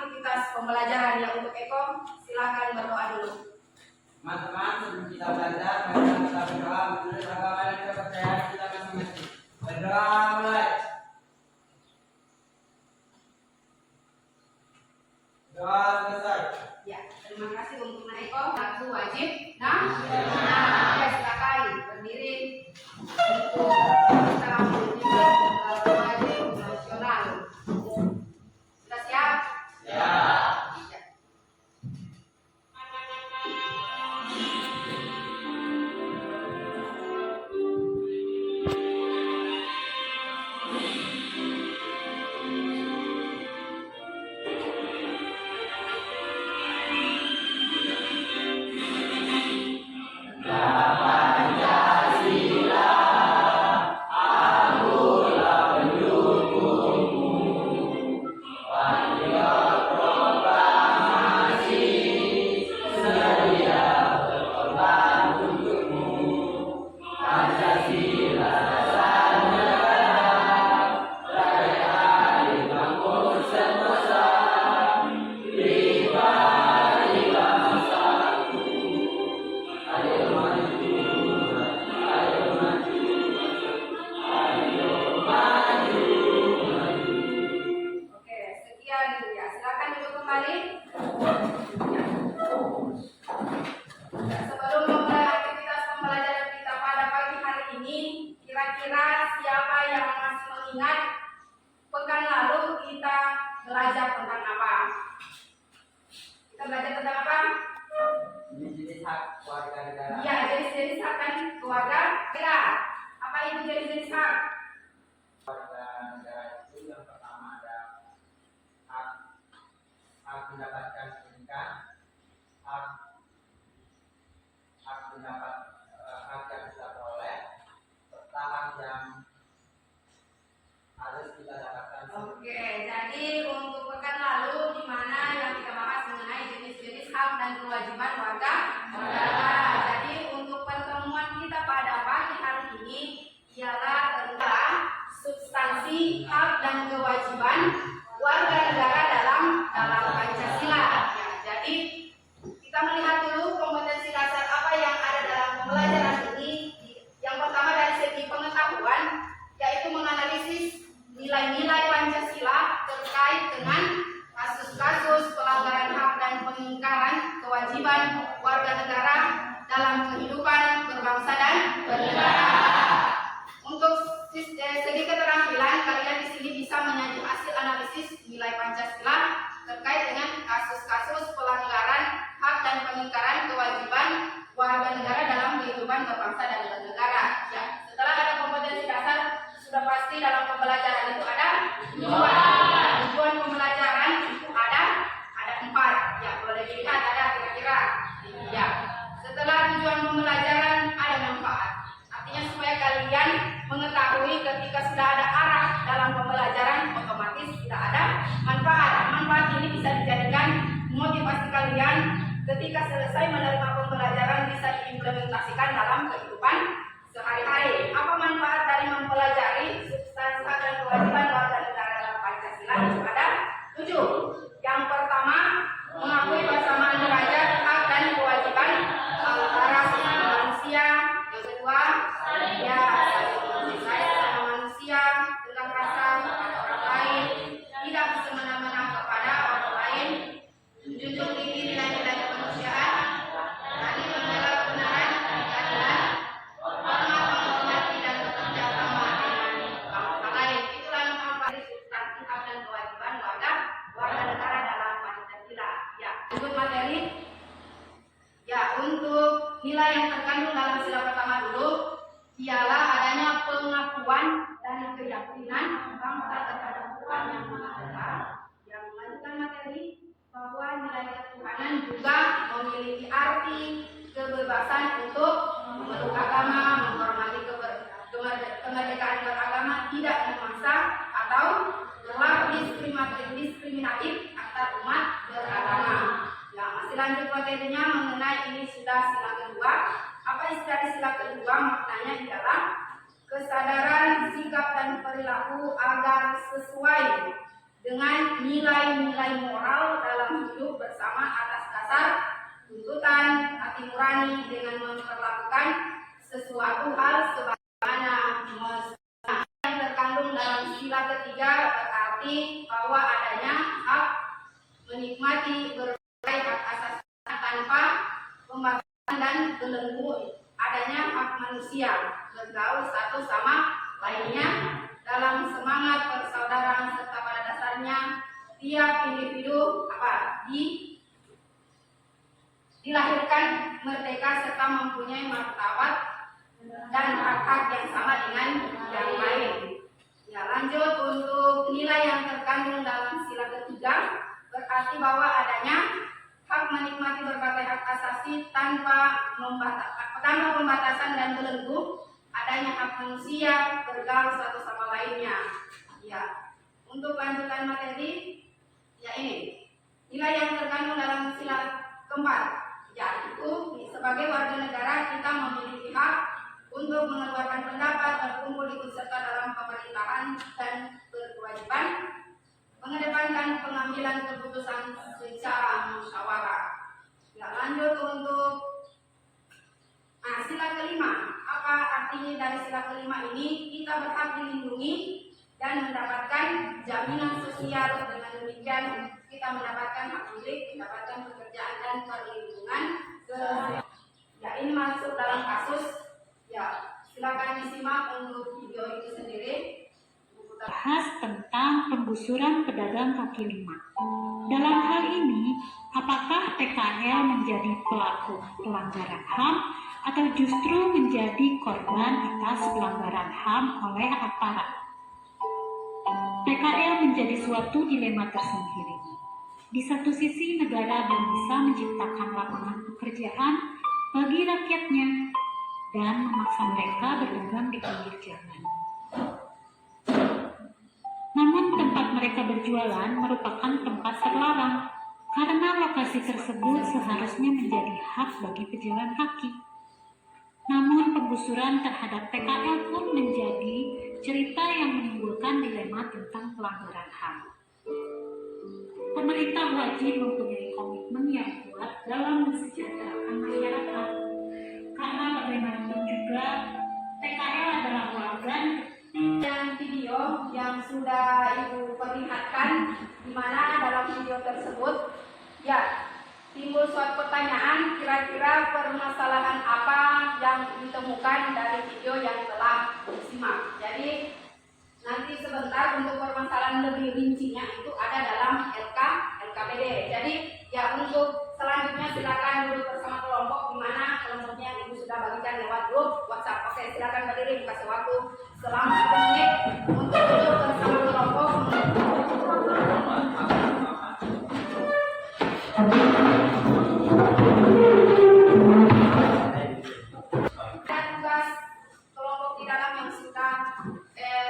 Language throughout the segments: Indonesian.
aktivitas pembelajaran. Ya, untuk Eko silakan berdoa dulu. Teman-teman, sebelum kita belajar, mari kita berdoa menurut agama dan kepercayaan kita masing-masing. Berdoa mulai. Doa selesai. Ya, terima kasih untuk Eko. Satu wajib. Nah, ya, silakan berdiri untuk kita menunjukkan wajib nasional. Sudah siap? Ya. Pekan lalu kita belajar tentang apa? Kita belajar tentang apa? Jenis-jenis hak warga negara. Iya, jenis-jenis hak dan keluarga negara. Apa itu jenis-jenis hak? Warga negara itu yang pertama ada hak mendapatkan pendidikan, hak mendapat hak yang bisa peroleh, serta hak yang harus kita dapatkan. Oke, jadi untuk pekan lalu di mana yang kita bahas mengenai jenis-jenis hak dan kewajiban warga negara. Jadi untuk pertemuan kita pada pagi hari ini ialah tentang substansi hak dan kewajiban warga negara dalam Pancasila. Ya, jadi kita melihat dulu kompetensi dasar apa yang ada dalam pembelajaran ini. Yang pertama dari segi pengetahuan, yaitu menganalisis nilai-nilai Pancasila terkait dengan kasus-kasus pelanggaran hak dan pengingkaran kewajiban warga negara dalam kehidupan berbangsa dan bernegara. Untuk segi keterampilan, kalian di sini bisa menyaji hasil analisis nilai Pancasila terkait dengan kasus-kasus pelanggaran hak dan pengingkaran kewajiban warga negara dalam kehidupan berbangsa dan bernegara. Ya, setelah ada kompetensi dasar, sudah pasti dalam pembelajaran itu ada tujuan pembelajaran itu ada 4. Ya, boleh dilihat ada kira-kira. Ya, setelah tujuan pembelajaran ada manfaat. Artinya supaya kalian mengetahui ketika sudah ada arah dalam pembelajaran, otomatis tidak ada manfaat. Manfaat ini bisa dijadikan motivasi kalian ketika selesai menerima pembelajaran, bisa diimplementasikan dalam kehidupan sehari-hari. Apa manfaat dari mempelajari substansi hak dan kewajiban warga negara dalam Pancasila? Itu ada 7. Yang pertama, mengakui persamaan derajat hak dan kewajiban antara sesama manusia. Yang kedua, ya saya sama manusia dengan rasa kepada orang lain, tidak semena-mena kepada orang lain, menjunjung tinggi nilai-nilai kemanusiaan, berani membela kebenaran dan keadilan, hormat menghormati dan bekerja sama dengan bangsa lain. Itulah manfaat substansi hak dan kewajiban warga negara dalam Pancasila. Ya, untuk materi. Ya, untuk nilai yang terkandung dalam sila pertama dulu ialah adanya pengakuan dan keyakinan bangsa terhadap Tuhan yang Maha Esa. Yang melanjutkan materi bahwa nilai ketuhanan juga memiliki arti kebebasan untuk memeluk agama, menghormati kemerdekaan beragama, tidak memaksa atau berlaku diskriminatif antar umat beragama. Ya, masih lanjut materinya mengenai ini sudah sila kedua. Apa isi dari sila kedua? Maknanya ialah kesadaran sikap dan perilaku agar sesuai dengan nilai-nilai moral hati nurani dengan memperlakukan sesuatu hal sebagaimana mestinya. Yang terkandung dalam sila ketiga berarti bahwa adanya hak menikmati berbagai hak asasi tanpa pembatasan dan belenggu, adanya hak manusia bergaul satu sama lainnya dalam semangat persaudaraan serta pada dasarnya tiap individu dilahirkan merdeka serta mempunyai martabat dan hak-hak yang sama dengan yang lain. Ya, lanjut untuk nilai yang terkandung dalam sila ketiga berarti bahwa adanya hak menikmati berbagai hak asasi tanpa pembatasan dan belenggu, adanya hak manusia bergaul satu sama lainnya. Ya, untuk lanjutan materi, ya ini nilai yang terkandung dalam sila keempat, yaitu sebagai warga negara kita memiliki hak untuk mengeluarkan pendapat, berkumpul, ikut serta dalam pemerintahan dan berkewajiban mengedepankan pengambilan keputusan secara musyawarah. Ya, lanjut untuk sila kelima. Apa artinya dari sila kelima ini? Kita berhak dilindungi dan mendapatkan jaminan sosial. Dengan demikian kita mendapatkan hak milik, mendapatkan pekerjaan dan perlindungan. Ya, ini masuk dalam kasus. Ya, silakan disimak untuk video itu sendiri. Bahas tentang penggusuran pedagang kaki lima. Dalam hal ini, apakah PKL menjadi pelaku pelanggaran HAM atau justru menjadi korban atas pelanggaran HAM oleh aparat? PKL menjadi suatu dilema tersendiri. Di satu sisi, negara belum bisa menciptakan lapangan pekerjaan bagi rakyatnya dan memaksa mereka berdagang di pinggir jalan. Namun tempat mereka berjualan merupakan tempat terlarang karena lokasi tersebut seharusnya menjadi hak bagi pejalan kaki. Namun penggusuran terhadap PKL pun menjadi cerita yang menimbulkan dilema tentang pelanggaran HAM. Pemerintah wajib mempunyai komitmen yang kuat dalam mensejahterakan masyarakat, karena bagaimanapun juga PKL adalah warga. Dan video yang sudah Ibu perlihatkan, di mana dalam video tersebut ya timbul suatu pertanyaan, kira-kira permasalahan apa yang ditemukan dari video yang telah disimak. Jadi nanti sebentar untuk permasalahan lebih rincinya itu ada dalam LKPD. Jadi ya untuk selanjutnya silakan duduk bersama kelompok, di mana kelompoknya Ibu sudah bagikan lewat grup WhatsApp. Oke, silakan berdiri, dikasih waktu selama 1 menit untuk duduk bersama kelompok. Ada tugas kelompok di dalam yang sudah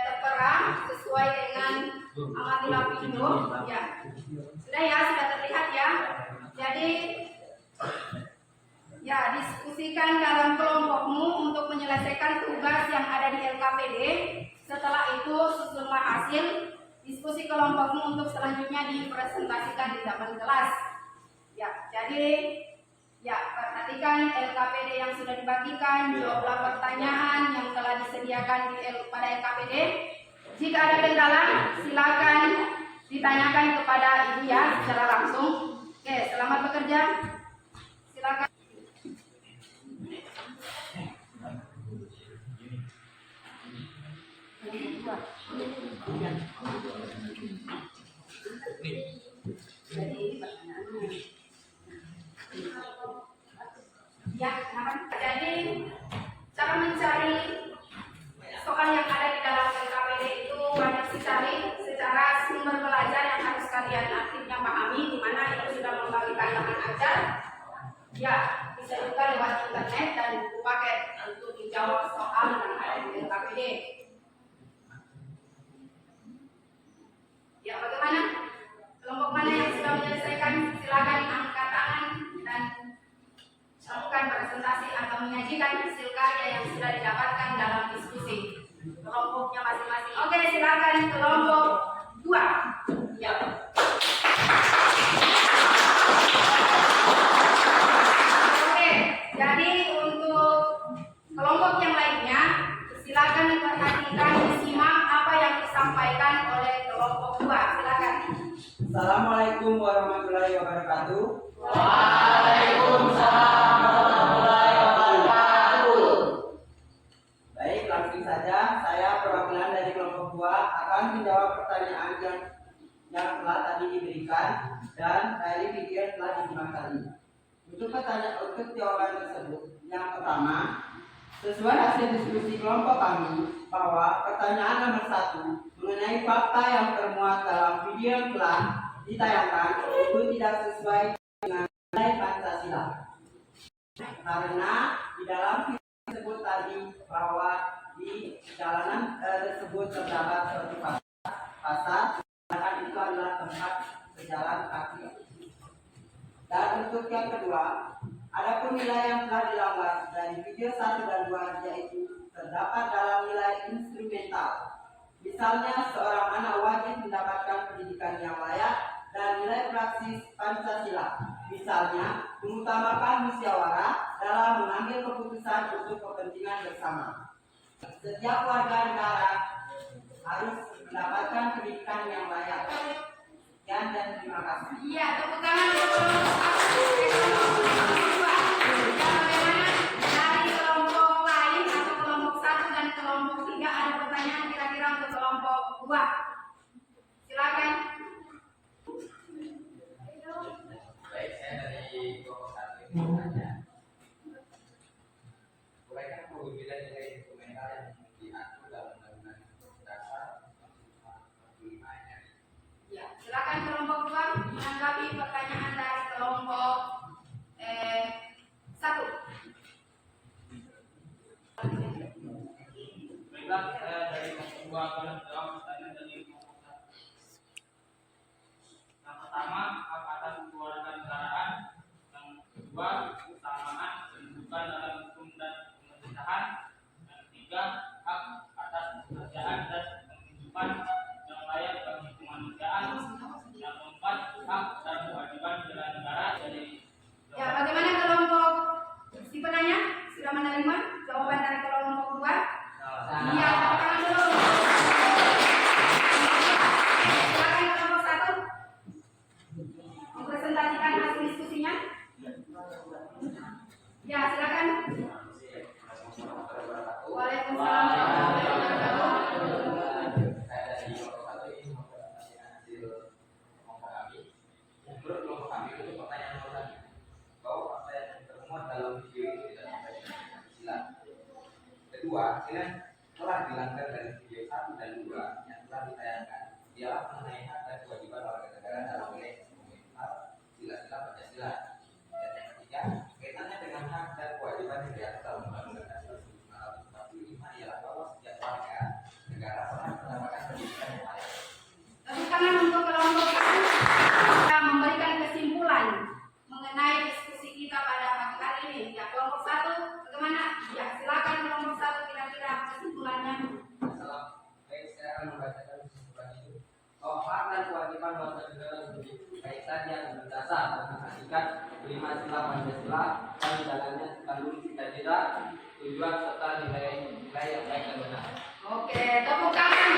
tertera sesuai dengan amatilah video. Ya, sudah ya, sudah terlihat ya. Jadi ya, diskusikan dalam kelompokmu untuk menyelesaikan tugas yang ada di LKPD. Setelah itu susunlah hasil diskusi kelompokmu untuk selanjutnya dipresentasikan di depan kelas. Ya, jadi ya, perhatikan LKPD yang sudah dibagikan, jawablah pertanyaan yang telah disediakan pada LKPD. Jika ada kendala, silakan ditanyakan kepada Ibu ya secara langsung. Oke, selamat bekerja. Silakan. Ya, jadi cara mencari soal yang ada di dalam LKPD itu banyak sekali secara sumber belajar yang harus kalian aktifnya pahami, di mana itu sudah membagikan bahan ajar. Ya, bisa juga lewat internet dan buku paket untuk dijawab soal yang ada di LKPD. Ya, bagaimana? Kelompok mana yang sudah menyelesaikan? Silakan angkat tangan dan lakukan presentasi atau menyajikan hasil karya yang sudah didapatkan dalam diskusi kelompoknya masing-masing. Oke, silakan kelompok 2. Ya. Oke, warahmatullahi wabarakatuh. Waalaikumsalam warahmatullahi wabarakatuh. Baik, langsung saja saya perwakilan dari kelompok 2 akan menjawab pertanyaan yang telah tadi diberikan dan dari video yang telah disimak tadi. Untuk jawaban tersebut, yang pertama, sesuai hasil diskusi kelompok kami bahwa pertanyaan nomor 1 mengenai fakta yang termuat dalam video yang telah ditayangkan itu tidak sesuai dengan nilai Pancasila. Karena di dalam video tersebut tadi bahwa di jalanan tersebut terdapat suatu pasar, dan itu adalah tempat berjalan kaki. Dan untuk yang kedua, adapun nilai yang telah dilanggar dari video 1 dan 2 yaitu terdapat dalam nilai instrumental. Misalnya seorang anak wajib mendapatkan pendidikan yang layak dan nilai praksis Pancasila. Misalnya mengutamakan musyawarah dalam mengambil keputusan untuk kepentingan bersama. Setiap warga negara harus mendapatkan pendidikan yang layak. Sekian dan terima kasih. Iya, tepuk tangan untuk kelompok 1. Bagaimana dari kelompok lain atau kelompok 1 dan kelompok 3 ada pertanyaan kira-kira untuk kelompok 2? Silakan. Baik, saya dari kelompok 1 ini bertanya. Bolehkah berbeda nilai instrumental yang diatur dalam Undang-Undang Dasar 45 ini? Ya, silakan kelompok 2 menanggapi pertanyaan dari kelompok 1. Baiklah, saya dari kelompok 2 akan menjawab pertanyaan dari kelompok 1. Yang pertama, hak atas kewarganegaraan. Yang kedua, kesamaan kedudukan dalam hukum dan pemerintahan. Yang ketiga, hak atas pekerjaan dan penghidupan yang layak bagi kemanusiaan. Yang keempat, hak dan kewajiban bela negara. Dari Ya, bagaimana kelompok si penanya sudah menerima jawaban dari kelompok 2? Iya, tepuk tangan dulu. Silakan kelompok 1 mempresentasikan hasil diskusinya. Ya, silakan. Waalaikumsalam warahmatullahi wabarakatuh. Saya dari kelompok 1 ini mempresentasikan hasil kelompok kami. Menurut kelompok kami itu pertanyaan nomor 1 bahwa fakta yang termuat dalam video itu tidak sampai dengan Pancasila. Kedua, yang telah dilanggar dari video 1 dan 2 yang telah ditayangkan ialah mengenai hak dan kewajiban warga negara dalam nilai instrumental sila-sila Pancasila. Dan yang ketiga, kaitannya dengan hak dan kewajiban yang diatur dalam Undang-Undang Dasar 1945 ialah bahwa setiap warga negara berhak mendapatkan pendidikan yang layak. Tepuk tangan untuk kelompok 1. Kita memberikan kesimpulan mengenai diskusi kita pada pagi hari ini. Ya, kelompok 1 bagaimana? Ya, silakan kelompok 1 kira-kira kesimpulannya. Baik, saya akan membacakan kesimpulan itu. Bahwa hak dan kewajiban warga negara memiliki kaitan yang berdasar dengan hakikat 5 sila Pancasila dan jalannya kandung cita-cita, tujuan serta nilai-nilai yang baik dan benar. Oke, tepuk tangan.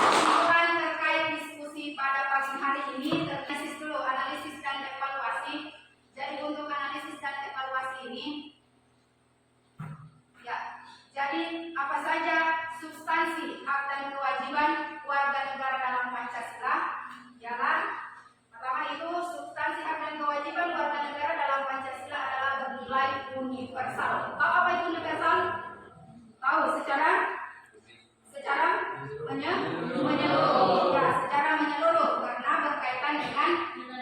Kesimpulan terkait diskusi pada pagi hari ini, analisis dulu, analisis dan evaluasi. Jadi untuk analisis dan evaluasi ini, ya, jadi apa saja substansi hak dan kewajiban warga negara dalam Pancasila? Ialah pertama itu substansi hak dan kewajiban warga negara dalam Pancasila adalah bernilai universal. Tahu apa itu universal? Tahu secara menyeluruh. Ya, secara menyeluruh karena berkaitan dengan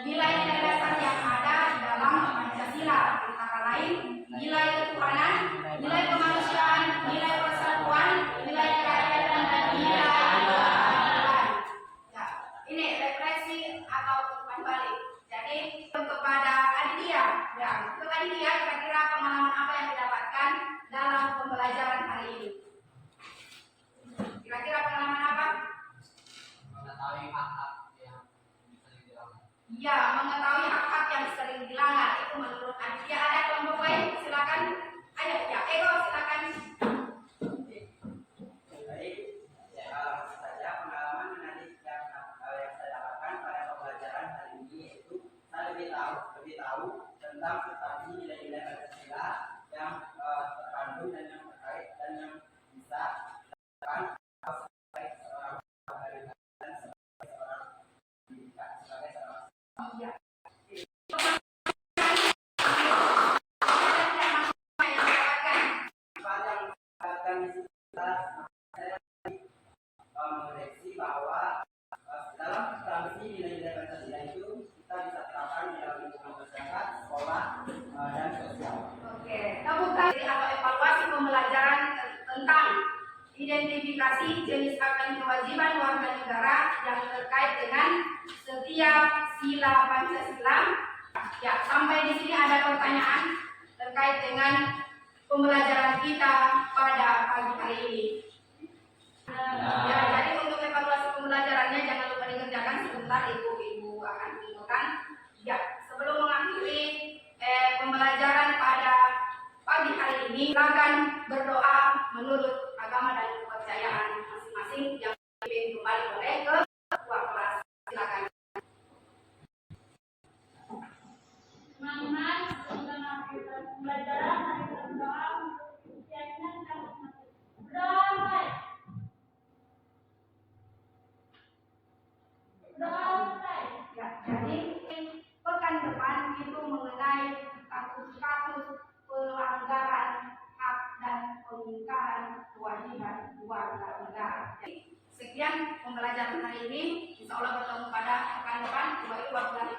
nilai-nilai dasar yang ada dalam Pancasila, antara lain nilai ketuhanan, nilai kemanusiaan, nilai persatuan, nilai keadilan dan nilai keadilan. Ya, ini refleksi atau umpan balik. Jadi kepada Aditya, ya, untuk Aditya kira-kira pengalaman apa yang didapatkan dalam pembelajaran hari ini? Kira-kira pengalaman apa? Mengetahui hak-hak yang sering dilanggar. Ya, mengetahui hak-hak yang sering dilanggar itu menurut Aditya. Ada kelompok lain? Silakan. Ayo, ya, Ego, silakan. Baik, saya saja pengalaman menarik yang pasti nilai-nilai Pancasila itu kita bisa terapkan di dalam lingkungan masyarakat, sekolah, dan sosial. Oke, temukan atau evaluasi pembelajaran tentang identifikasi jenis hak dan kewajiban warga negara yang terkait dengan setiap sila Pancasila. Ya, sampai di sini ada pertanyaan terkait dengan pembelajaran kita pada pagi hari ini. Ya, jadi untuk evaluasi pembelajarannya jangan lupa dikerjakan sebentar, ibu akan tunjukkan. Ya, sebelum mengakhiri pembelajaran pada pagi hari ini, silakan berdoa menurut agama dan kepercayaan masing-masing yang dipimpin kembali oleh ketua kelas. Silakan. Teman-teman, kita melakukan pembelajaran hari berdoa untuk keyakinan dan berdoa. Ya, jadi pekan depan itu mengenai kasus-kasus pelanggaran hak dan pengingkaran kewajiban warga negara. Sekian pembelajaran hari ini. Insya Allah bertemu pada pekan depan. Wabillahi